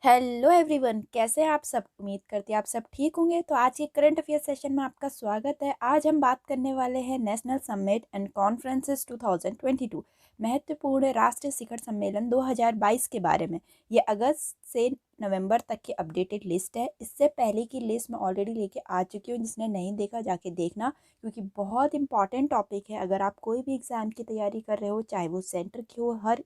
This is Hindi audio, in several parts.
हेलो एवरीवन, कैसे हैं आप सब। उम्मीद करती हैं आप सब ठीक होंगे। तो आज के करंट अफेयर सेशन में आपका स्वागत है। आज हम बात करने वाले हैं नेशनल समिट एंड कॉन्फ्रेंसेस 2022 महत्वपूर्ण राष्ट्रीय शिखर सम्मेलन 2022 के बारे में। ये अगस्त से नवंबर तक की अपडेटेड लिस्ट है। इससे पहले की लिस्ट मैं ऑलरेडी लेके आ चुकी हूँ, जिसने नहीं देखा जाके देखना, क्योंकि बहुत इंपॉर्टेंट टॉपिक है। अगर आप कोई भी एग्ज़ाम की तैयारी कर रहे हो, चाहे वो सेंटर की हो हर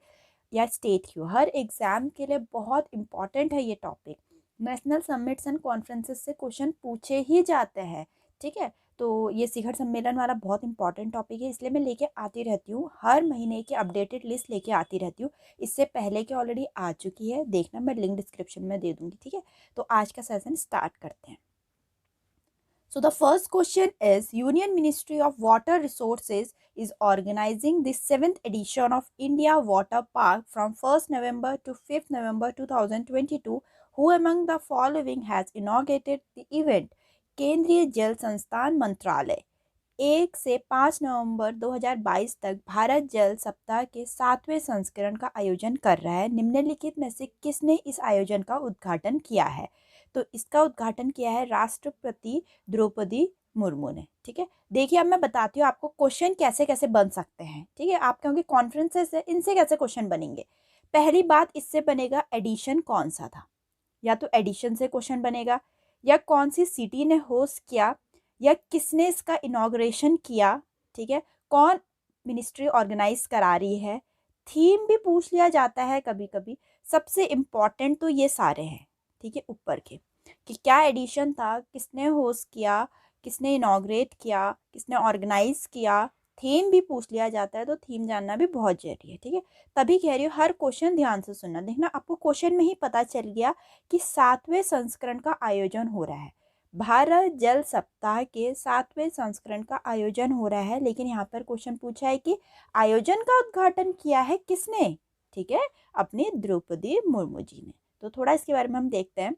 या स्टेट की हो, हर एग्ज़ाम के लिए बहुत इंपॉर्टेंट है ये topic. National summits and conferences से क्वेश्चन पूछे ही जाते हैं। ठीक है, तो ये शिखर सम्मेलन वाला बहुत इंपॉर्टेंट टॉपिक है, इसलिए मैं लेके आती रहती हूँ। हर महीने की अपडेटेड लिस्ट लेके आती रहती हूँ। इससे पहले की ऑलरेडी आ चुकी है, देखना, मैं लिंक डिस्क्रिप्शन में दे दूँगी। ठीक है, तो आज का सेशन स्टार्ट करते हैं। So the first question is, Union Ministry of Water Resources is organizing the 7th edition of India Water Park from 1st November to 5th November 2022. Who among the following has inaugurated the event? केंद्रीय जल संस्थान मंत्रालय 1 से 5 नवंबर 2022 तक भारत जल सप्ताह के 7वें संस्करण का आयोजन कर रहा है। निम्नलिखित में से किसने इस आयोजन का उद्घाटन किया है? तो इसका उद्घाटन किया है राष्ट्रपति द्रौपदी मुर्मू ने। ठीक है, देखिए अब मैं बताती हूँ आपको क्वेश्चन कैसे कैसे बन सकते हैं। ठीक है, आप कहोगे कॉन्फ्रेंसेस है, इनसे कैसे क्वेश्चन बनेंगे। पहली बात, इससे बनेगा एडिशन कौन सा था, या तो एडिशन से क्वेश्चन बनेगा, या कौन सी सिटी ने होस्ट किया, या किसने इसका इनॉग्रेशन किया। ठीक है, कौन मिनिस्ट्री ऑर्गेनाइज करा रही है, थीम भी पूछ लिया जाता है कभी कभी। सबसे इम्पॉर्टेंट तो ये सारे हैं। ठीक है, ऊपर के कि क्या एडिशन था, किसने होस्ट किया, किसने इनॉग्रेट किया, किसने ऑर्गेनाइज किया, थीम भी पूछ लिया जाता है, तो थीम जानना भी बहुत जरूरी है। ठीक है, तभी कह रही हूँ हर क्वेश्चन ध्यान से सुनना। देखना, आपको क्वेश्चन में ही पता चल गया कि 7वें संस्करण का आयोजन हो रहा है। भारत जल सप्ताह के 7वें संस्करण का आयोजन हो रहा है, लेकिन यहाँ पर क्वेश्चन पूछा है कि आयोजन का उद्घाटन किया है किसने। ठीक है, अपनी द्रौपदी मुर्मू जी ने। तो थोड़ा इसके बारे में हम देखते हैं।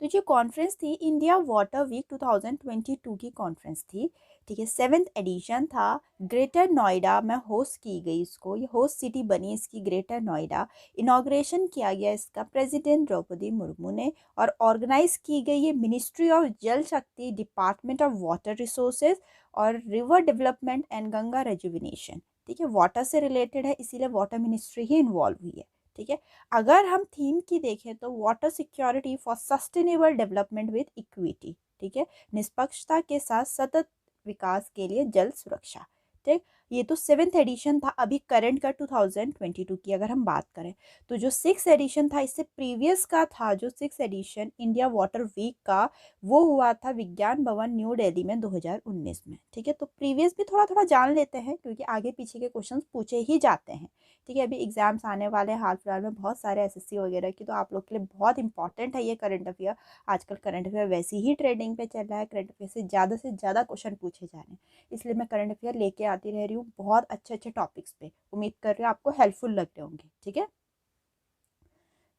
तो जो कॉन्फ्रेंस थी, इंडिया वाटर वीक 2022 की कॉन्फ्रेंस थी। ठीक है, 7th एडिशन था। ग्रेटर नोएडा में होस्ट की गई इसको, ये होस्ट सिटी बनी इसकी ग्रेटर नोएडा। इनॉग्रेशन किया गया इसका प्रेसिडेंट द्रौपदी मुर्मू ने, और ऑर्गेनाइज की गई ये मिनिस्ट्री ऑफ जल शक्ति, डिपार्टमेंट ऑफ वाटर रिसोर्सेज और river development and Ganga rejuvenation. ठीक है, वाटर से रिलेटेड है, इसीलिए वाटर मिनिस्ट्री ही इन्वॉल्व हुई है। ठीक है, अगर हम थीम की देखें तो water security for sustainable development with equity. ठीक है, निष्पक्षता के साथ सतत विकास के लिए जल सुरक्षा। ठीक, ये तो 7th एडिशन था। अभी करंट का 2022 की अगर हम बात करें, तो जो 6th एडिशन था, इससे प्रीवियस का था जो 6th addition India water week का, वो हुआ था विज्ञान भवन न्यू दिल्ली में 2019 में। ठीक है, तो प्रीवियस भी थोड़ा थोड़ा जान लेते हैं, क्योंकि आगे पीछे के क्वेश्चन पूछे ही जाते हैं। ठीक है, अभी एग्जाम्स आने वाले हैं हाल फिलहाल में बहुत सारे एसएससी वगैरह की, तो आप लोग के लिए बहुत इंपॉर्टेंट है ये करंट अफेयर। आजकल करंट अफेयर वैसे ही ट्रेंडिंग पे चल रहा है, करंट अफेयर से ज़्यादा क्वेश्चन पूछे जा रहे हैं, इसलिए मैं करंट अफेयर लेके आती रह रही हूँ बहुत अच्छे अच्छे टॉपिक्स पे। उम्मीद कर रही हूँ आपको हेल्पफुल लग रहे होंगे। ठीक है,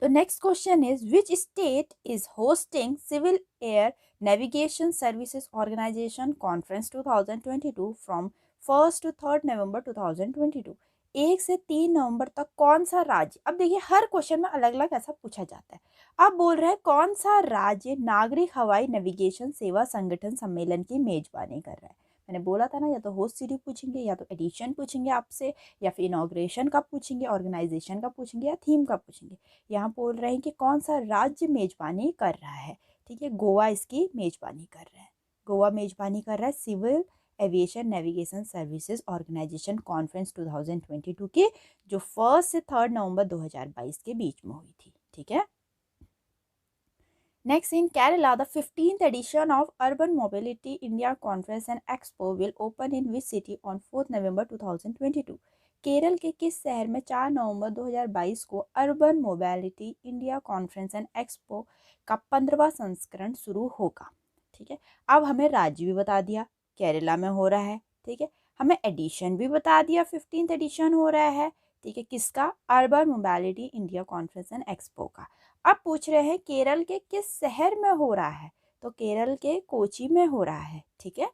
तो next question is, which state is hosting civil air navigation services organisation conference 2022 from 1st to 3rd November 2022। 1 से 3 नवंबर तक कौन सा राज्य। अब देखिए हर क्वेश्चन में अलग अलग ऐसा पूछा जाता है। अब बोल रहे हैं कौन सा राज्य नागरिक हवाई नेविगेशन सेवा संगठन सम्मेलन की मेजबानी कर रहा है। मैंने बोला था ना, या तो होस्ट सिटी पूछेंगे, या तो एडिशन पूछेंगे आपसे, या फिर इनॉग्रेशन का पूछेंगे, ऑर्गेनाइजेशन का पूछेंगे, या थीम का पूछेंगे। यहाँ बोल रहे हैं कि कौन सा राज्य मेजबानी कर रहा है। ठीक है, गोवा इसकी मेजबानी कर रहा है। गोवा मेजबानी कर रहा है civil aviation navigation services organisation conference 2022 की, जो 1 से 3 नवंबर 2022 के बीच में हुई थी। ठीक है, next, in Kerala, the 15th edition of Urban Mobility India Conference and Expo will open in which city on 4th November 2022? Kerala के किस शहर में 4 नवंबर 2022 को urban mobility India conference and expo का 15वां संस्करण शुरू होगा। ठीक है, अब हमें राज्य भी बता दिया, केरला में हो रहा है। ठीक है, हमें एडिशन भी बता दिया, 15th एडिशन हो रहा है। ठीक है, किसका? Urban mobility India conference and expo का। अब पूछ रहे हैं केरल के किस शहर में हो रहा है, तो केरल के कोची में हो रहा है। ठीक है,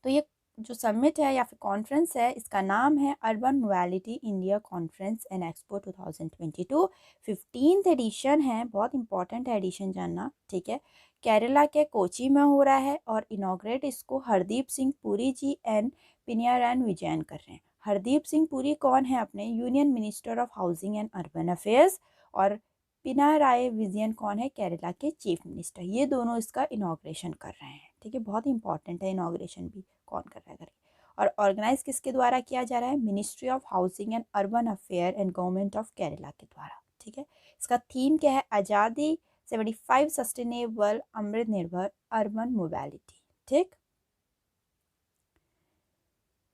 तो ये जो समिट है या फिर कॉन्फ्रेंस है, इसका नाम है urban mobility India conference and expo 2022। 15th edition है, बहुत इंपॉर्टेंट है एडिशन जानना, ठीक है। केरला के कोची में हो रहा है और इनॉग्रेट इसको हरदीप सिंह पुरी जी एंड पिनियारन विजयन कर रहे हैं। हरदीप सिंह पुरी कौन है? अपने union minister of housing and urban affairs. और पिनाराई विजयन कौन है? केरला के चीफ मिनिस्टर। ये दोनों इसका इनॉग्रेशन कर रहे हैं, ठीक है। बहुत इंपॉर्टेंट है इनॉग्रेशन भी, कौन कर रहा है करके। और ऑर्गेनाइज किसके द्वारा किया जा रहा है? Ministry of housing and urban affair and government of Kerala के द्वारा, ठीक है। इसका थीम क्या है? आज़ादी 75 सस्टेनेबल अमृत निर्भर अर्बन मोबिलिटी, ठीक।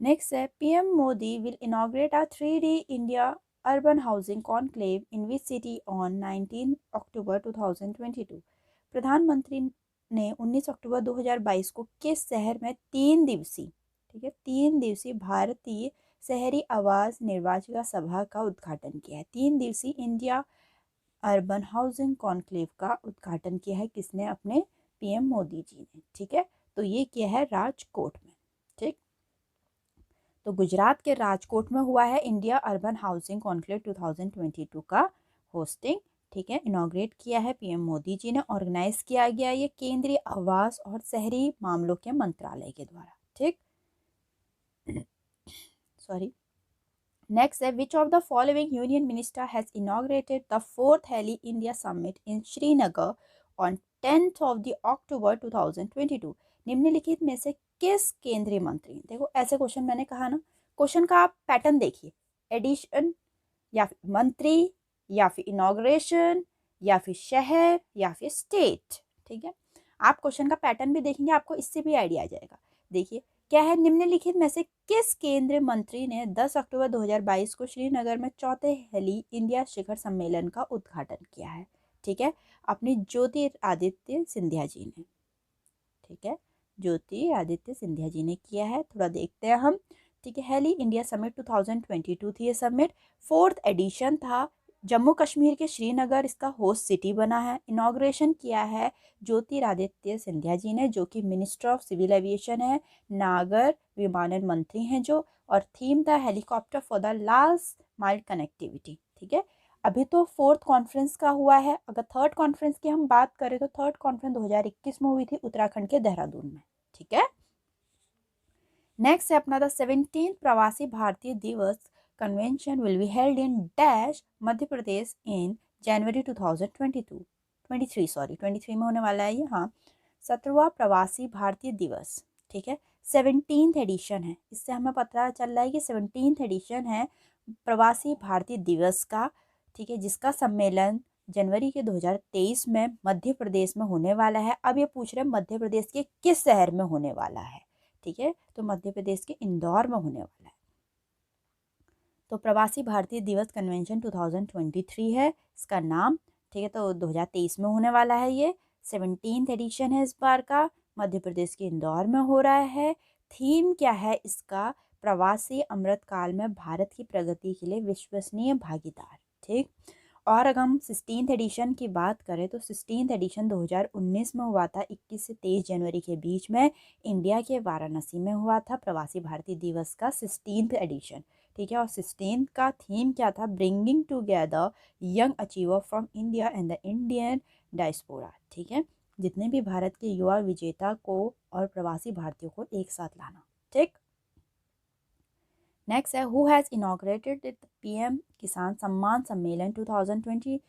नेक्स्ट है PM Modi will inaugurate a 3D India urban housing conclave in which city on 19 अक्टूबर 2022। प्रधानमंत्री ने 19 अक्टूबर 2022 को किस शहर में 3 दिवसीय, ठीक है, 3 दिवसीय भारतीय शहरी आवास निर्वाचिका सभा का उद्घाटन किया है? 3 दिवसीय इंडिया अर्बन हाउसिंग कॉन्क्लेव का उद्घाटन किया है किसने? अपने पीएम मोदी जी ने, ठीक है। तो ये किया है राजकोट में, ठीक। तो गुजरात के राजकोट में हुआ है इंडिया अर्बन हाउसिंग कॉन्क्लेव 2022 का होस्टिंग, ठीक है। इनॉग्रेट किया है पीएम मोदी जी ने। ऑर्गेनाइज किया गया ये केंद्रीय आवास और शहरी मामलों के मंत्रालय के द्वारा, ठीक। सॉरी। नेक्स्ट है which of the following union minister has inaugurated the 4th heli India summit in Srinagar on 10th of the October 2022। निम्नलिखित में से किस केंद्रीय मंत्री, देखो ऐसे क्वेश्चन मैंने कहा ना, क्वेश्चन का आप पैटर्न देखिए, एडिशन या फिर मंत्री या फिर इनॉग्रेशन या फिर शहर या फिर स्टेट, ठीक है। आप क्वेश्चन का पैटर्न भी देखेंगे, आपको इससे भी आइडिया आ जाएगा। देखिए क्या है, निम्नलिखित में से किस केंद्रीय मंत्री ने 10 अक्टूबर 2022 को श्रीनगर में 4थे हेली इंडिया शिखर सम्मेलन का उद्घाटन किया है? ठीक है, अपनी ज्योतिरादित्य सिंधिया जी ने, ठीक है, ज्योतिरादित्य सिंधिया जी ने किया है। थोड़ा देखते हैं हम, ठीक है। हेली इंडिया समिट 2022 थी ये समिट, 4th एडिशन था। जम्मू कश्मीर के श्रीनगर इसका होस्ट सिटी बना है। इनॉग्रेशन किया है ज्योतिरादित्य सिंधिया जी ने, जो कि मिनिस्टर ऑफ सिविल एविएशन है, नागर विमानन मंत्री हैं जो। और थीम था helicopter for the last mile connectivity, ठीक है। अभी तो 4th कॉन्फ्रेंस का हुआ है। अगर 3rd कॉन्फ्रेंस की हम बात करें तो 3rd कॉन्फ्रेंस 2021 में हुई थी उत्तराखंड के देहरादून में, ठीक है। नेक्स्ट है अपना the 17th Pravasi Bharatiya Divas convention will be held in dash Madhya Pradesh in January 2023 में होने वाला है ये, हाँ। 17वां प्रवासी भारतीय दिवस, ठीक है, 17th एडिशन है। इससे हमें पता चल रहा है कि 17th एडिशन है प्रवासी भारतीय दिवस का, ठीक है, जिसका सम्मेलन जनवरी के 2023 में मध्य प्रदेश में होने वाला है। अब ये पूछ रहे हैं मध्य प्रदेश के किस शहर में होने वाला है, ठीक है, तो मध्य प्रदेश के इंदौर में होने वाला है। तो प्रवासी भारतीय दिवस कन्वेंशन 2023 है इसका नाम, ठीक है। तो 2023 में होने वाला है ये, 17th एडिशन है इस बार का, मध्य प्रदेश के इंदौर में हो रहा है। थीम क्या है इसका? प्रवासी अमृतकाल में भारत की प्रगति के लिए विश्वसनीय भागीदार, ठीक। और अगर हम 16th एडिशन की बात करें तो 16th एडिशन 2019 में हुआ था, 21 से 23 जनवरी के बीच में इंडिया के वाराणसी में हुआ था प्रवासी भारतीय दिवस का 16th एडिशन, ठीक है। और 16th का थीम क्या था? Bringing together young achiever from India and the Indian diaspora, ठीक है, जितने भी भारत के युवा विजेता को और प्रवासी भारतीयों को एक साथ लाना, ठीक। नेक्स्ट है who has inaugurated the PM Kisan Samman Sammelan 2022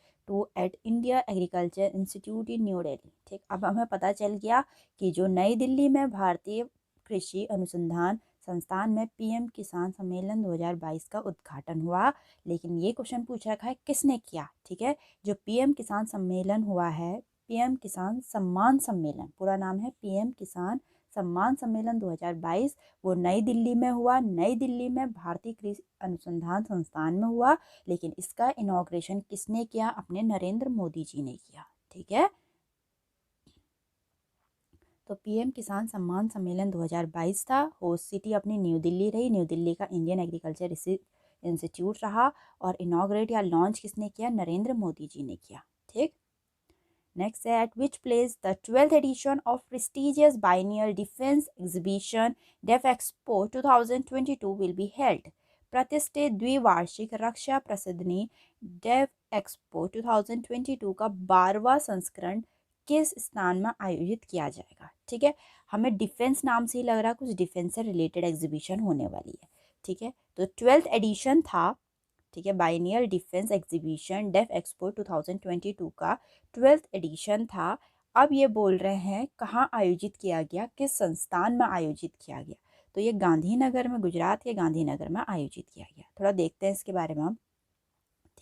at India agriculture institute in New Delhi, ठीक। अब हमें पता चल गया कि जो नई दिल्ली में भारतीय कृषि अनुसंधान संस्थान में पीएम किसान सम्मेलन 2022 का उद्घाटन हुआ, लेकिन ये क्वेश्चन पूछ रखा है किसने किया, ठीक है। जो पीएम किसान सम्मेलन हुआ है, पीएम किसान सम्मान सम्मेलन, पूरा नाम है पीएम किसान सम्मान सम्मेलन 2022, वो नई दिल्ली में हुआ। नई दिल्ली में भारतीय कृषि अनुसंधान संस्थान में हुआ, लेकिन इसका इनॉग्रेशन किसने किया? अपने नरेंद्र मोदी जी ने किया, ठीक है। तो पीएम किसान सम्मान सम्मेलन 2022 था, होस्ट सिटी अपनी न्यू दिल्ली रही, न्यू दिल्ली का इंडियन एग्रीकल्चर इंस्टीट्यूट रहा। और इनॉग्रेट या लॉन्च किसने किया? नरेंद्र मोदी जी ने किया, ठीक। नेक्स्ट है, at which place the 12th edition of prestigious biennial defence exhibition def expo 2022 will be held. प्रतिष्ठित द्विवार्षिक रक्षा प्रदर्शनी डेफ एक्सपो 2022 का 12वां संस्करण किस स्थान में आयोजित किया जाएगा? ठीक है, हमें डिफेंस नाम से ही लग रहा है कुछ डिफेंस से रिलेटेड एग्जीबिशन होने वाली है। ठीक है, तो 12th एडिशन था, ठीक है, biennial defence exhibition def expo 2022 का 12th एडिशन था। अब ये बोल रहे हैं कहाँ आयोजित किया गया, किस संस्थान में आयोजित किया गया? तो ये गांधीनगर में, गुजरात के गांधीनगर में आयोजित किया गया। थोड़ा देखते हैं इसके बारे में हम।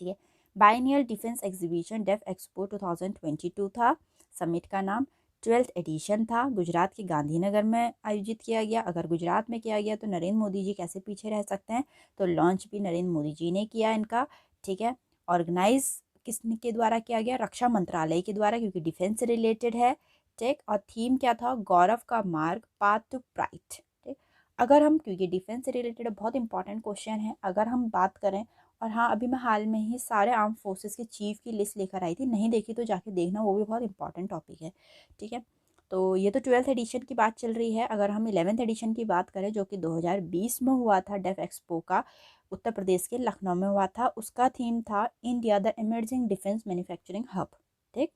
ठीक है, biennial defence exhibition def expo 2022 था, समिट का नाम। 12th एडिशन था, गुजरात के गांधीनगर में आयोजित किया गया। अगर गुजरात में किया गया तो नरेंद्र मोदी जी कैसे पीछे रह सकते हैं, तो लॉन्च भी नरेंद्र मोदी जी ने किया इनका। ठीक है, ऑर्गेनाइज किसके द्वारा किया गया? रक्षा मंत्रालय के द्वारा, क्योंकि डिफेंस से रिलेटेड है। ठीक, और थीम क्या था? गौरव का मार्ग, पाथ टू प्राइड। ठीक, अगर हम, क्योंकि डिफेंस से रिलेटेड बहुत इंपॉर्टेंट क्वेश्चन है, अगर हम बात करें, और हाँ, अभी मैं हाल में ही सारे आर्म फोर्सेस के चीफ की लिस्ट लेकर आई थी, नहीं देखी तो जाके देखना, वो भी बहुत इंपॉर्टेंट टॉपिक है। ठीक है, तो ये तो 12th एडिशन की बात चल रही है। अगर हम 11th एडिशन की बात करें, जो कि 2020 में हुआ था, डेफ एक्सपो का, उत्तर प्रदेश के लखनऊ में हुआ था, उसका थीम था India the emerging defence manufacturing hub. ठीक,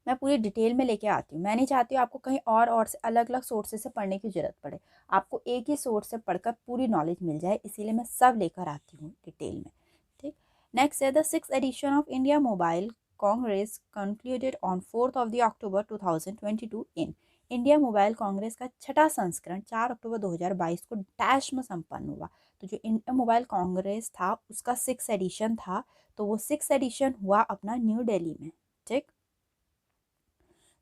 मैं पूरी डिटेल में लेके आती हूँ। मैं नहीं चाहती हूँ आपको कहीं और से अलग अलग सोर्सेज से पढ़ने की जरूरत पड़े, आपको एक ही सोर्स से पढ़कर पूरी नॉलेज मिल जाए, इसीलिए मैं सब लेकर आती हूँ डिटेल में। ठीक, नेक्स्ट है, the 6th edition of India mobile congress concluded on 4th of the October 2022 in. India mobile congress का छठा संस्करण 4 अक्टूबर 2022 को डैश में संपन्न हुआ। तो जो इंडिया मोबाइल कांग्रेस था उसका 6th एडिशन था, तो वो 6th एडिशन हुआ अपना न्यू दिल्ली में। ठीक,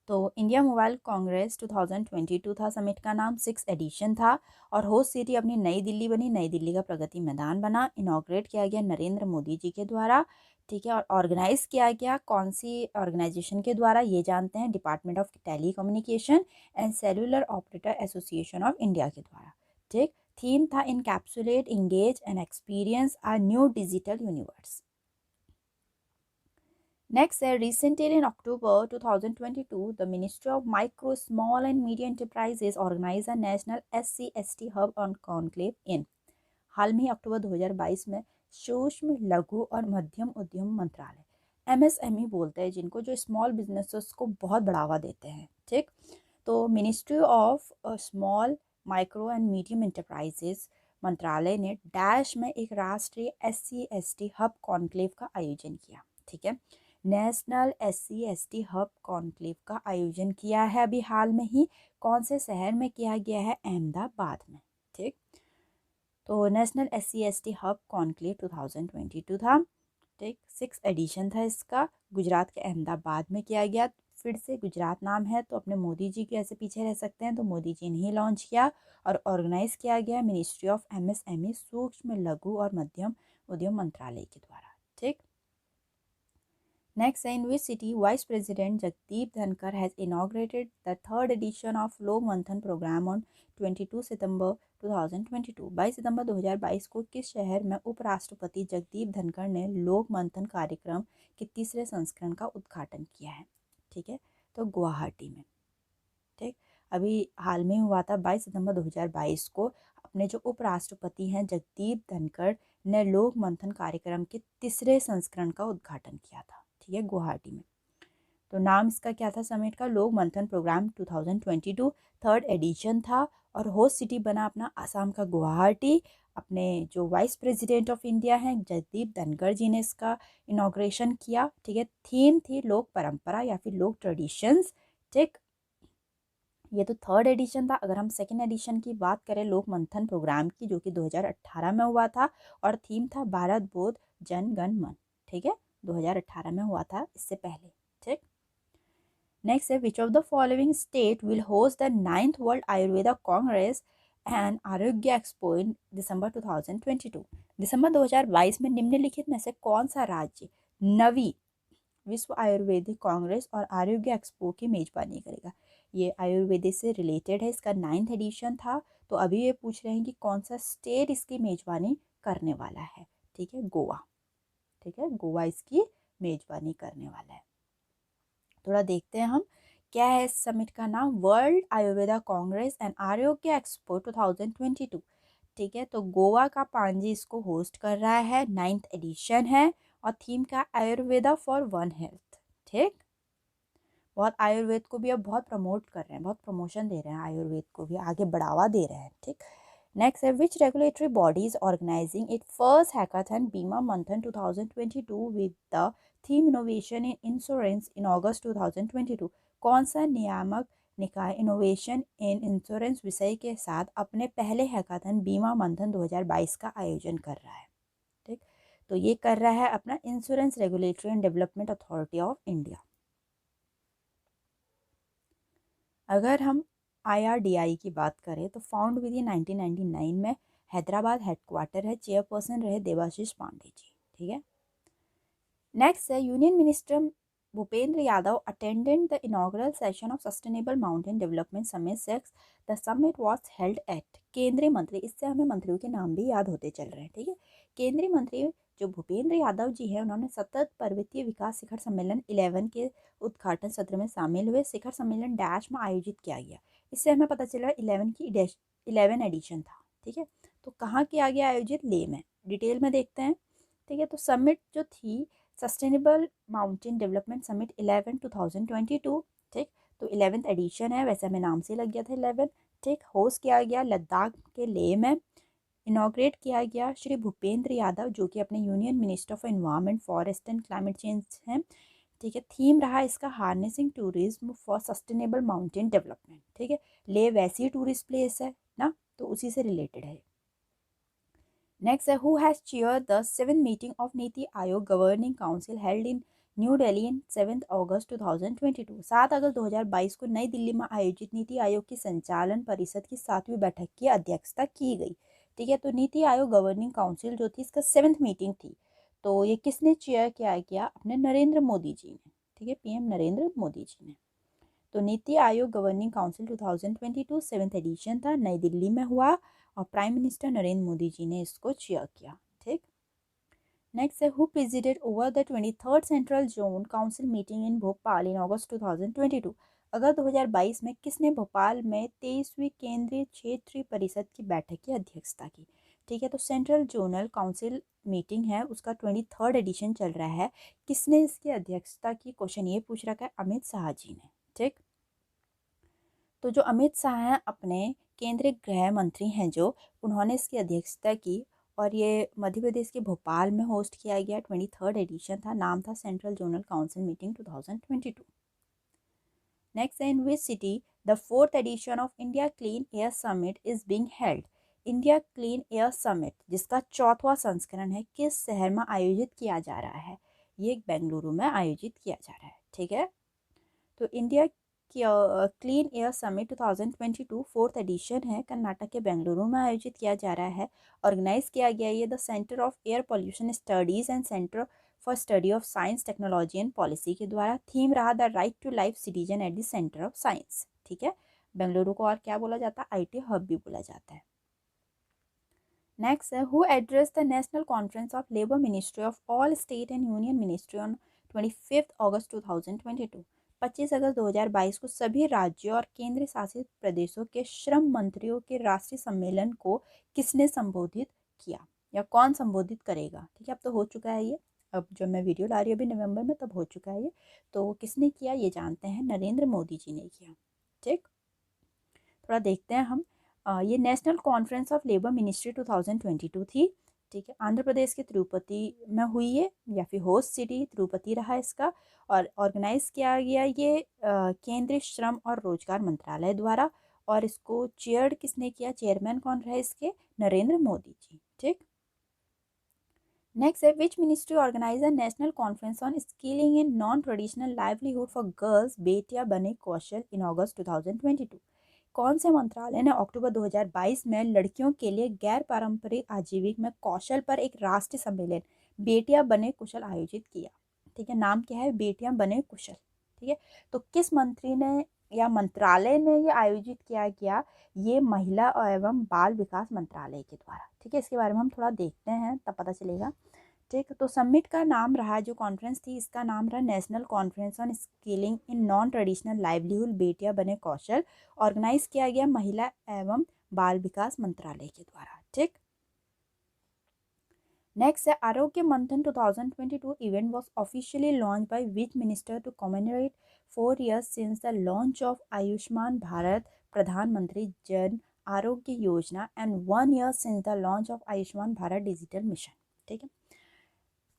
तो इंडिया मोबाइल कांग्रेस 2022 था, समिट का नाम, 6th एडिशन था, और होस्ट सिटी अपनी नई दिल्ली बनी। नई दिल्ली का प्रगति मैदान बना। इनॉग्रेट किया गया नरेंद्र मोदी जी के द्वारा। ठीक है, और ऑर्गेनाइज किया गया कौन सी ऑर्गेनाइजेशन के द्वारा, ये जानते हैं, department of telecommunication and cellular operator association of India के द्वारा। ठीक, थीम था encapsulate, engage and experience a new digital universe. Next, recently in October 2022, the Ministry of Micro, Small and Medium Enterprises organized a National SC/ST Hub on Conclave in। हाल में ही अक्टूबर 2022 में सूक्ष्म, लघु और मध्यम उद्यम मंत्रालय, MSME बोलते हैं जिनको, जो स्मॉल बिजनेसेस को बहुत बढ़ावा देते हैं। ठीक, तो ministry of small, micro and medium enterprises मंत्रालय ने डैश में एक राष्ट्रीय SC/ST हब कॉन्क्लेव का आयोजन किया। ठीक है, नेशनल SC/ST हब कॉन्क्लेव का आयोजन किया है अभी हाल में ही। कौन से शहर में किया गया है? अहमदाबाद में। ठीक, तो नेशनल SC/ST हब कॉन्क्लेव 2022 था। ठीक, 6th एडिशन था इसका, गुजरात के अहमदाबाद में किया गया। फिर से गुजरात नाम है तो अपने मोदी जी कैसे पीछे रह सकते हैं, तो मोदी जी ने ही लॉन्च किया और ऑर्गेनाइज किया गया मिनिस्ट्री ऑफ MSME, सूक्ष्म, लघु और मध्यम उद्यम मंत्रालय के द्वारा। ठीक, Next, in which city Vice President Jagdeep Dhankar has inaugurated the 3rd edition of Lok Manthan program on 22 सितंबर 2022। 22 सितंबर 2022 को किस शहर में उपराष्ट्रपति जगदीप धनखड़ ने लोक मंथन कार्यक्रम के तीसरे संस्करण का उद्घाटन किया है? ठीक है, तो गुवाहाटी में। ठीक, अभी हाल में हुआ था 22 सितंबर 2022 को। अपने जो उपराष्ट्रपति हैं जगदीप धनखड़ ने लोक मंथन कार्यक्रम के तीसरे संस्करण का उद्घाटन किया था। ठीक है, गुवाहाटी में। तो नाम इसका क्या था समिट का? लोक मंथन प्रोग्राम 2022, 3rd एडिशन था, और होस्ट सिटी बना अपना आसाम का गुवाहाटी। अपने जो वाइस प्रेसिडेंट ऑफ इंडिया हैं जगदीप धनखड़ जी ने इसका इनॉग्रेशन किया। ठीक है, थीम थी लोक परंपरा या फिर लोक ट्रेडिशंस। ठीक, ये तो 3rd एडिशन था। अगर हम 2nd एडिशन की बात करें लोक मंथन प्रोग्राम की, जो कि 2018 में हुआ था, और थीम था भारत बोध जन गण मन। ठीक है, 2018 में हुआ था, इससे पहले। ठीक, नेक्स्ट है, which of the following state will host the 9th world Ayurveda Congress and आरोग्य एक्सपो इन दिसंबर 2022। दिसंबर 2022 में निम्नलिखित में से कौन सा राज्य 9वीं विश्व आयुर्वेदिक कांग्रेस और आरोग्य एक्सपो की मेजबानी करेगा? ये आयुर्वेदिक से रिलेटेड है, इसका 9th एडिशन था। तो अभी ये पूछ रहे हैं कि कौन सा स्टेट इसकी मेजबानी करने वाला है? ठीक है, गोवा। ठीक है, गोवा इसकी मेजबानी करने वाला है। थोड़ा देखते हैं हम क्या है इस समिट का नाम, वर्ल्ड आयुर्वेदा कांग्रेस एंड आरोग्य एक्सपो 2022। ठीक है, तो गोवा का पांजी इसको होस्ट कर रहा है, 9th एडिशन है और थीम का आयुर्वेदा फॉर वन हेल्थ। ठीक, बहुत आयुर्वेद को भी अब बहुत प्रमोट कर रहे हैं, बहुत प्रमोशन दे रहे हैं, आयुर्वेद को भी आगे बढ़ावा दे रहे हैं। ठीक, नेक्स्ट है which regulatory bodies organising it first hackathon Bima Manthan 2022 with the theme innovation in insurance in August 2022। कौन सा नियामक निकाय इनोवेशन इन इंश्योरेंस विषय के साथ अपने पहले हैकाथन बीमा मंथन 2022 का आयोजन कर रहा है। ठीक, तो ये कर रहा है अपना insurance regulatory and development authority of India. अगर हम IRDAI की बात करें तो फाउंड विद इन 1999 में हैदराबाद हेडक्वार्टर है, चेयरपर्सन रहे देवाशीष पांडे जी। ठीक है, नेक्स्ट है union minister Bhupendra Yadav attended the inaugural session of sustainable mountain development summit 6। The summit was held at. केंद्रीय मंत्री, इससे हमें मंत्रियों के नाम भी याद होते चल रहे हैं। ठीक है, केंद्रीय मंत्री जो भूपेंद्र यादव जी है, उन्होंने सतत पर्वतीय विकास शिखर सम्मेलन 11 के उद्घाटन सत्र में शामिल हुए। शिखर सम्मेलन डैश में आयोजित किया गया, इससे हमें पता चला 11 एडिशन था। ठीक है, तो कहाँ किया गया आयोजित, लेह में। डिटेल में देखते हैं। ठीक है, तो समिट जो थी सस्टेनेबल माउंटेन डेवलपमेंट समिट 11 2022। ठीक, तो 11th एडिशन है, वैसे हमें नाम से लग गया था 11। ठीक, होस्ट किया गया लद्दाख के लेह में। इनॉग्रेट किया गया श्री भूपेंद्र यादव जो कि अपने union minister of environment forest and climate change हैं। ठीक है, थीम रहा इसका harnessing tourism for sustainable mountain development. ठीक है, लेह वैसी टूरिस्ट प्लेस है ना, तो उसी से रिलेटेड है। नेक्स्ट है who has chair the 7th meeting of NITI Aayog governing council held in New Delhi in 7 August 2022। 7 August 2022 को नई दिल्ली में आयोजित नीति आयोग की संचालन परिषद की 7वीं बैठक की अध्यक्षता की गई। ठीक है, तो नीति आयोग गवर्निंग काउंसिल जो थी इसका 7th मीटिंग थी, तो ये किसने चेयर किया गया, अपने नरेंद्र मोदी जी ने। ठीक है, PM नरेंद्र मोदी जी ने। तो नीति Aayog governing council 2022 7th addition था, नई दिल्ली में हुआ और प्राइम मिनिस्टर नरेंद्र मोदी जी ने इसको चेयर किया। ठीक, नेक्स्ट है who presided over the 23rd central zone council meeting in Bhopal in August 2022। August 2022 में किसने भोपाल में 23वीं केंद्रीय क्षेत्रीय परिषद की बैठक की अध्यक्षता की। ठीक है, तो सेंट्रल जोनल काउंसिल मीटिंग है, उसका 23rd एडिशन चल रहा है। किसने इसकी अध्यक्षता की, क्वेश्चन ये पूछ रखा है, अमित शाह जी ने। ठीक, तो जो अमित शाह हैं अपने केंद्रीय गृह मंत्री हैं जो, उन्होंने इसकी अध्यक्षता की और ये मध्य प्रदेश के भोपाल में होस्ट किया गया। 23rd एडिशन था, नाम था central zonal council meeting 2022। Next in which city the 4th edition of India clean air summit is being held. India clean air summit जिसका 4वां संस्करण है, किस शहर में आयोजित किया जा रहा है, ये बेंगलुरु में आयोजित किया जा रहा है। ठीक है, तो India clean air summit 2022 4th edition है, कर्नाटक के बेंगलुरु में आयोजित किया जा रहा है। ऑर्गेनाइज किया गया ये the centre of air pollution studies and centre for study of science technology and policy के द्वारा। थीम रहा the right to life citizen at the centre of science. ठीक है, बेंगलुरु को और क्या बोला जाता है, IT हब भी बोला जाता है। नेक्स्ट है who address the national conference of labour ministry of all state and union ministry on 25 अगस्त 2022। 25 अगस्त 2022 को सभी राज्यों और केंद्र शासित प्रदेशों के श्रम मंत्रियों के राष्ट्रीय सम्मेलन को किसने संबोधित किया या कौन संबोधित करेगा। ठीक है, अब तो हो चुका है ये, अब जब मैं वीडियो ला रही हूँ अभी नवंबर में, तब हो चुका है ये। तो किसने किया ये जानते हैं, नरेंद्र मोदी जी ने किया। ठीक, थोड़ा देखते हैं हम। ये national conference of labour ministry 2022 थी। ठीक है, आंध्र प्रदेश के तिरुपति में हुई है, या फिर होस्ट सिटी तिरुपति रहा इसका। और ऑर्गेनाइज किया गया ये केंद्रीय श्रम और रोजगार मंत्रालय द्वारा। और इसको चेयर्ड किसने किया, चेयरमैन कौन रहे इसके, नरेंद्र मोदी जी। ठीक, नेक्स्ट है which ministry organise a national conference on skilling in non traditional livelihood for girls Betiyan Bane Kaushal in August 2022। कौन से मंत्रालय ने अक्टूबर 2022 में लड़कियों के लिए गैर पारंपरिक आजीविका में कौशल पर एक राष्ट्रीय सम्मेलन बेटियां बने कुशल आयोजित किया। ठीक है, नाम क्या है, बेटियां बने कुशल। ठीक है, तो किस मंत्री ने या मंत्रालय ने ये आयोजित किया गया, ये महिला एवं बाल विकास मंत्रालय के द्वारा। ठीक है, इसके बारे में हम थोड़ा देखते हैं तब पता चलेगा। ठीक। तो समिट का नाम रहा, जो कॉन्फ्रेंस थी इसका नाम रहा national conference on skilling in non traditional livelihood बेटियां बने कौशल। ऑर्गेनाइज किया गया महिला एवं बाल विकास मंत्रालय के द्वारा। ठीक। नेक्स्ट है Arogya Manthan 2022 event was officially launch by which minister to commemorate 4 years since the launch of Ayushman Bharat Pradhan Mantri Jan Arogya Yojana and 1 year since the launch of Ayushman Bharat digital mission. ठीक है,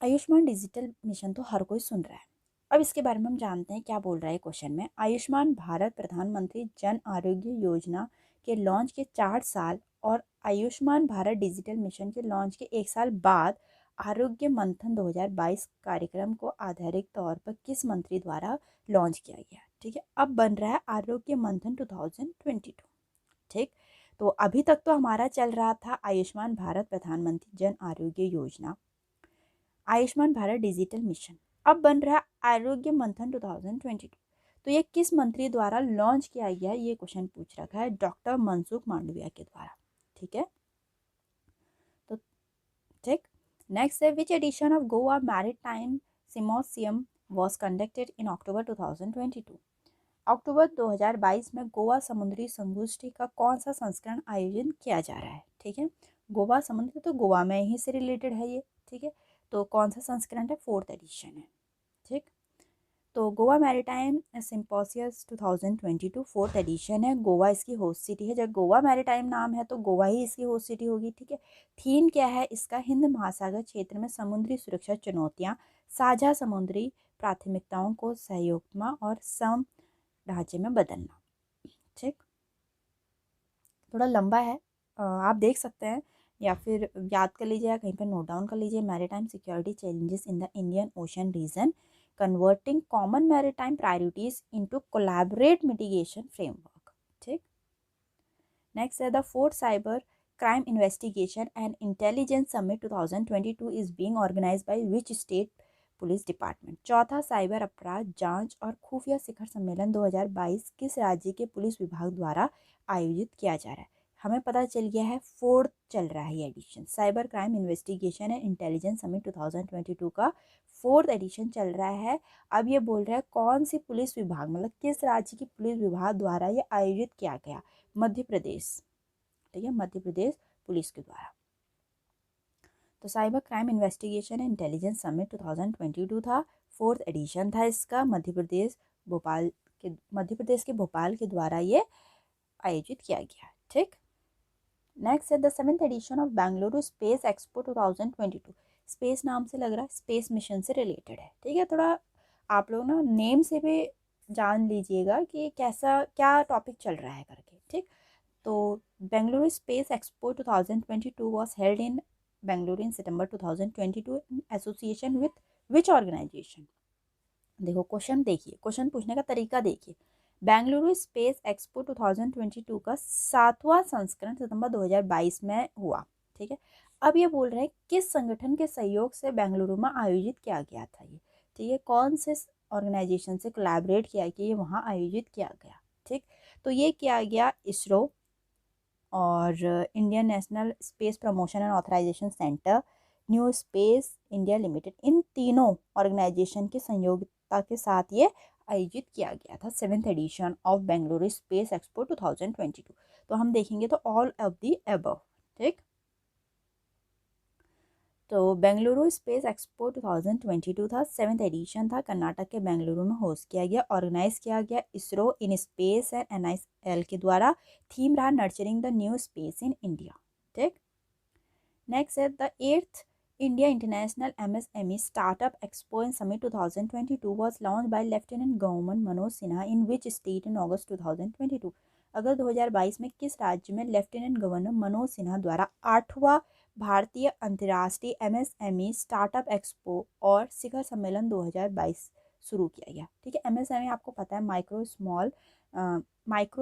आयुष्मान डिजिटल मिशन तो हर कोई सुन रहा है। अब इसके बारे में हम जानते हैं क्या बोल रहा है क्वेश्चन में। आयुष्मान भारत प्रधानमंत्री जन आरोग्य योजना के लॉन्च के 4 साल और आयुष्मान भारत डिजिटल मिशन के लॉन्च के 1 साल बाद आरोग्य मंथन 2022 कार्यक्रम को आधारित तौर पर किस मंत्री द्वारा लॉन्च किया गया। ठीक है, अब बन रहा है आरोग्य मंथन 2022। ठीक, तो अभी तक तो हमारा चल रहा था आयुष्मान भारत प्रधानमंत्री जन आरोग्य योजना, आयुष्मान भारत डिजिटल मिशन। अब बन रहा है आरोग्य मंथन 2022। तो ये किस मंत्री द्वारा लॉन्च किया गया, ये क्वेश्चन पूछ रखा है डॉक्टर मनसुख मांडविया के द्वारा। ठीक है, तो ठीक। नेक्स्ट है which edition of Goa maritime symposium was conducted in October 2022। October 2022 में गोवा समुद्री संगोष्ठी का कौन सा संस्करण आयोजन किया जा रहा है। ठीक है, गोवा समुद्र तो गोवा में ही से रिलेटेड है ये। ठीक है, तो कौन सा संस्करण है, 4th एडिशन है। ठीक, तो गोवा मैरीटाइम सिम्पोसियस 2022 4th एडिशन है। गोवा इसकी होस्ट सिटी है। जब गोवा मैरीटाइम नाम है तो गोवा ही इसकी होस्ट सिटी होगी। ठीक है, थीम क्या है इसका, हिंद महासागर क्षेत्र में समुद्री सुरक्षा चुनौतियां, साझा समुद्री प्राथमिकताओं को सहयोगात्मक और सम ढांचे में बदलना। ठीक, थोड़ा लंबा है, आप देख सकते हैं या फिर याद कर लीजिए या कहीं पर नोट डाउन कर लीजिए। Maritime security challenges in the Indian ocean region, converting common maritime priorities into collaborate mitigation framework. ठीक, नेक्स्ट है the 4th cyber crime investigation and intelligence summit 2022 is being organised by which state police department. चौथा साइबर अपराध जांच और खुफिया शिखर सम्मेलन 2022 किस राज्य के पुलिस विभाग द्वारा आयोजित किया जा रहा है। हमें पता चल गया है 4th चल रहा है ये edition, cyber crime investigation and intelligence summit 2022 का 4th एडिशन चल रहा है। अब ये बोल रहा है कौन सी पुलिस विभाग, मतलब किस राज्य की पुलिस विभाग द्वारा ये आयोजित किया गया, मध्य प्रदेश। ठीक है, मध्य प्रदेश पुलिस के द्वारा। तो cyber crime investigation and intelligence summit 2022 था, 4th एडिशन था इसका। मध्य प्रदेश के भोपाल के द्वारा ये आयोजित किया गया। ठीक, नेक्स्ट है the 7th edition of Bengaluru space expo 2022। Space नाम से लग रहा है स्पेस मिशन से रिलेटेड है। ठीक है, थोड़ा आप लोग ना नेम से भी जान लीजिएगा कि कैसा क्या टॉपिक चल रहा है करके। ठीक, तो Bengaluru space expo 2022 was held in Bengaluru in September 2022 in association with which organization। देखो क्वेश्चन देखिए, क्वेश्चन पूछने का तरीका देखिए। बेंगलुरु स्पेस एक्सपो 2022 का 7वां संस्करण सितंबर 2022 में हुआ। ठीक है, अब ये बोल रहे हैं किस संगठन के सहयोग से बेंगलुरु में आयोजित किया गया था ये। ठीक है, कौन से ऑर्गेनाइजेशन से कोलैबोरेट किया कि ये वहाँ आयोजित किया गया। ठीक, तो ये किया गया इसरो और Indian national space promotion and authorisation centre, new space India limited, इन तीनों ऑर्गेनाइजेशन की संयोगिता के साथ ये आयोजित किया गया था 7th edition of Bengaluru space expo 2022। तो हम देखेंगे तो ऑल ऑफ दी अबव। ठीक, तो बेंगलुरु स्पेस एक्सपो 2022 था, 7th एडिशन था, कर्नाटक के बेंगलुरु में होस्ट किया गया, ऑर्गेनाइज किया गया ISRO in space and NIL के द्वारा। थीम रहा nurturing the new space in India. ठीक, नेक्स्ट है the 8th India international MSME startup expo and summit 2022 was launch by lieutenant governor Manoj Sinha in which state in August 2022। August 2022 में किस राज्य में लेफ्टिनेंट गवर्नर मनोज सिन्हा द्वारा 8वां भारतीय अंतर्राष्ट्रीय MSME स्टार्टअप एक्सपो और शिखर सम्मेलन 2022 शुरू किया गया। ठीक है, MSME आपको पता है माइक्रो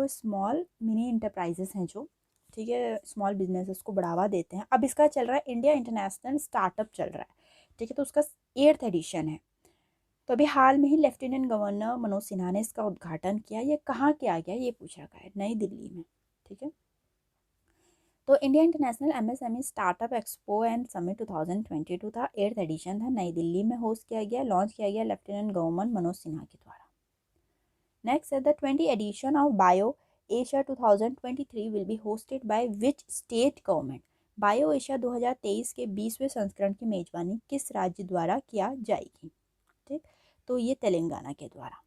स्मॉल मिनी इंटरप्राइजेस हैं जो, ठीक है, स्मॉल बिजनेसेस को बढ़ावा देते हैं। अब इसका चल रहा है इंडिया इंटरनेशनल स्टार्टअप चल रहा है। ठीक है, तो उसका 8th एडिशन है। तो अभी हाल में ही लेफ्टिनेंट गवर्नर मनोज सिन्हा ने इसका उद्घाटन किया। ये कहाँ किया गया ये पूछ रखा है, नई दिल्ली में। ठीक है, तो India international MSME startup expo and summit 2022 था, 8th एडिशन था, नई दिल्ली में होस्ट किया गया, लॉन्च किया गया लेफ्टिनेंट गवर्नर मनोज सिन्हा के द्वारा। नेक्स्ट है the 20 edition of bio Asia 2023 will be hosted by which state government. Bio Asia 2023 के 20वें संस्करण की मेजबानी किस राज्य द्वारा किया जाएगी? ठीक, तो ये तेलंगाना के द्वारा।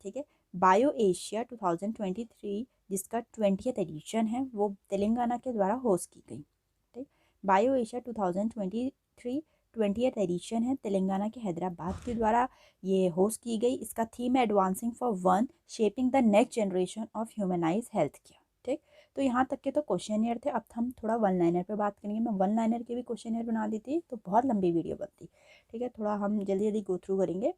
ठीक है, बायो एशिया 2023 जिसका 20th एडिशन है वो तेलंगाना के द्वारा होस्ट की गई। ठीक, बायो एशिया 2023 20th एडिशन है, तेलंगाना के हैदराबाद के द्वारा ये होस्ट की गई। इसका थीम है advancing for one shaping the next generation of humanise health care. ठीक, तो यहाँ तक के तो क्वेश्चन थे। अब हम थोड़ा वन लाइनर पे बात करेंगे। मैं वन लाइनर के भी क्वेश्चन बना दी थी तो बहुत लंबी वीडियो बनती। ठीक है, थोड़ा हम जल्दी जल्दी गो थ्रू करेंगे।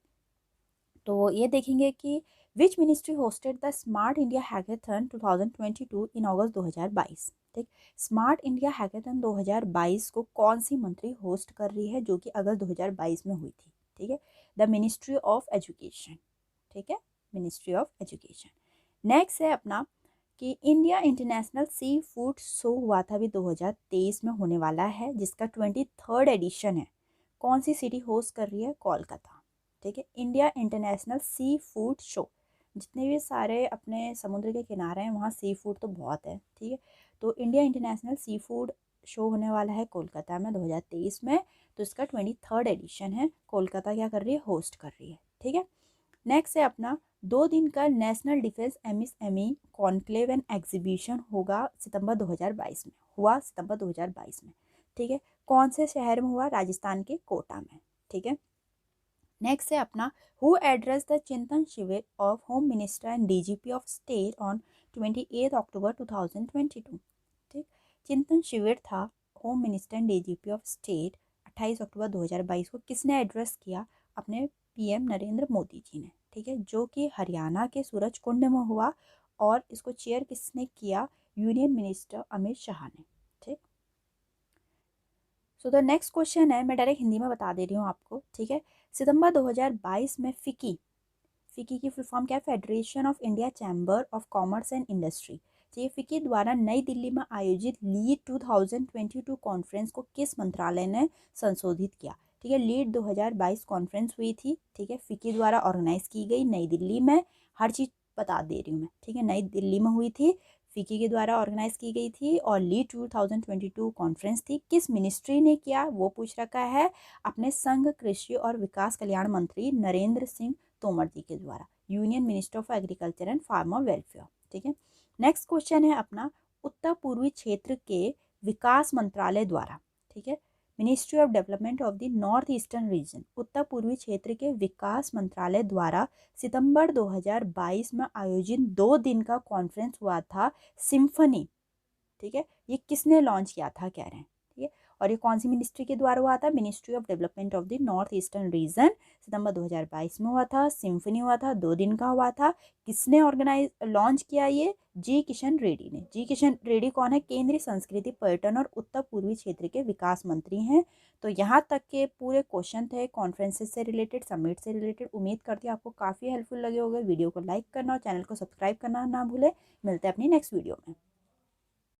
तो ये देखेंगे कि which ministry hosted the smart India hackathon 2022 in August 2022। ठीक, स्मार्ट इंडिया हैकेथन 2022 को कौन सी मंत्री होस्ट कर रही है, जो कि अगस्त 2022 में हुई थी? ठीक है, द मिनिस्ट्री ऑफ एजुकेशन। ठीक है, मिनिस्ट्री ऑफ एजुकेशन। नेक्स्ट है अपना कि India international sea food show हुआ था अभी 2023 में होने वाला है, जिसका 23rd एडिशन है। कौन सी सिटी होस्ट कर रही है? कोलकाता। ठीक है, India international sea food show. जितने भी सारे अपने समुद्र के किनारे हैं वहाँ सी फूड तो बहुत है। ठीक है, तो India international sea food show होने वाला है कोलकाता में 2023 में। तो इसका 23rd एडिशन है। कोलकाता क्या कर रही है? होस्ट कर रही है। ठीक है, नेक्स्ट है अपना 2 दिन का national defence MSME conclave and exhibition होगा सितंबर 2022 में। हुआ सितंबर 2022 में। ठीक है, कौन से शहर में हुआ? राजस्थान के कोटा में। ठीक है, नेक्स्ट है अपना हु एड्रेस द चिंतन शिविर of home minister and DGP of state on 28 अक्टूबर 2022। ठीक, चिंतन शिविर था home minister and DGP of state 28 अक्टूबर 2022 को किसने एड्रेस किया? अपने पीएम नरेंद्र मोदी जी ने। ठीक है, जो कि हरियाणा के सूरजकुंड में हुआ और इसको चेयर किसने किया? यूनियन मिनिस्टर अमित शाह ने। ठीक, सो द नेक्स्ट क्वेश्चन है, मैं डायरेक्ट हिंदी में बता दे रही हूँ आपको। ठीक है, सितंबर 2022 में फिकी की फुल फॉर्म क्या है? Federation of India chamber of commerce and industry. ये फिकी द्वारा नई दिल्ली में आयोजित लीड 2022 कॉन्फ्रेंस को किस मंत्रालय ने संशोधित किया? ठीक है, लीड 2022 कॉन्फ्रेंस हुई थी। ठीक है, फिकी द्वारा ऑर्गेनाइज की गई नई दिल्ली में। हर चीज़ बता दे रही हूँ मैं। ठीक है, नई दिल्ली में हुई थी, फिकी के द्वारा ऑर्गेनाइज की गई थी और लीड 2022 कॉन्फ्रेंस थी। किस मिनिस्ट्री ने किया वो पूछ रखा है? अपने संघ कृषि और विकास कल्याण मंत्री नरेंद्र सिंह तोमर जी के द्वारा, union minister of agriculture and farmer welfare. ठीक है, नेक्स्ट क्वेश्चन है अपना उत्तर पूर्वी क्षेत्र के विकास मंत्रालय द्वारा। ठीक है, ministry of development of the north eastern region, उत्तर पूर्वी क्षेत्र के विकास मंत्रालय द्वारा सितंबर 2022 में आयोजित 2 दिन का कॉन्फ्रेंस हुआ था सिम्फनी। ठीक है, ये किसने लॉन्च किया था कह रहे हैं? ठीक है, और ये कौन सी मिनिस्ट्री के द्वारा हुआ था? Ministry of development of the north eastern region, September 2022 में हुआ था। सिम्फनी हुआ था, 2 दिन का हुआ था। किसने ऑर्गेनाइज लॉन्च किया? ये जी किशन रेड्डी ने। जी किशन रेड्डी कौन है? केंद्रीय संस्कृति पर्यटन और उत्तर पूर्वी क्षेत्र के विकास मंत्री हैं। तो यहाँ तक के पूरे क्वेश्चन थे कॉन्फ्रेंसेस से रिलेटेड, समिट से रिलेटेड। उम्मीद करती हूँ आपको काफ़ी हेल्पफुल लगे होंगे। वीडियो को लाइक करना और चैनल को सब्सक्राइब करना ना भूले। मिलते हैं अपनी नेक्स्ट वीडियो में।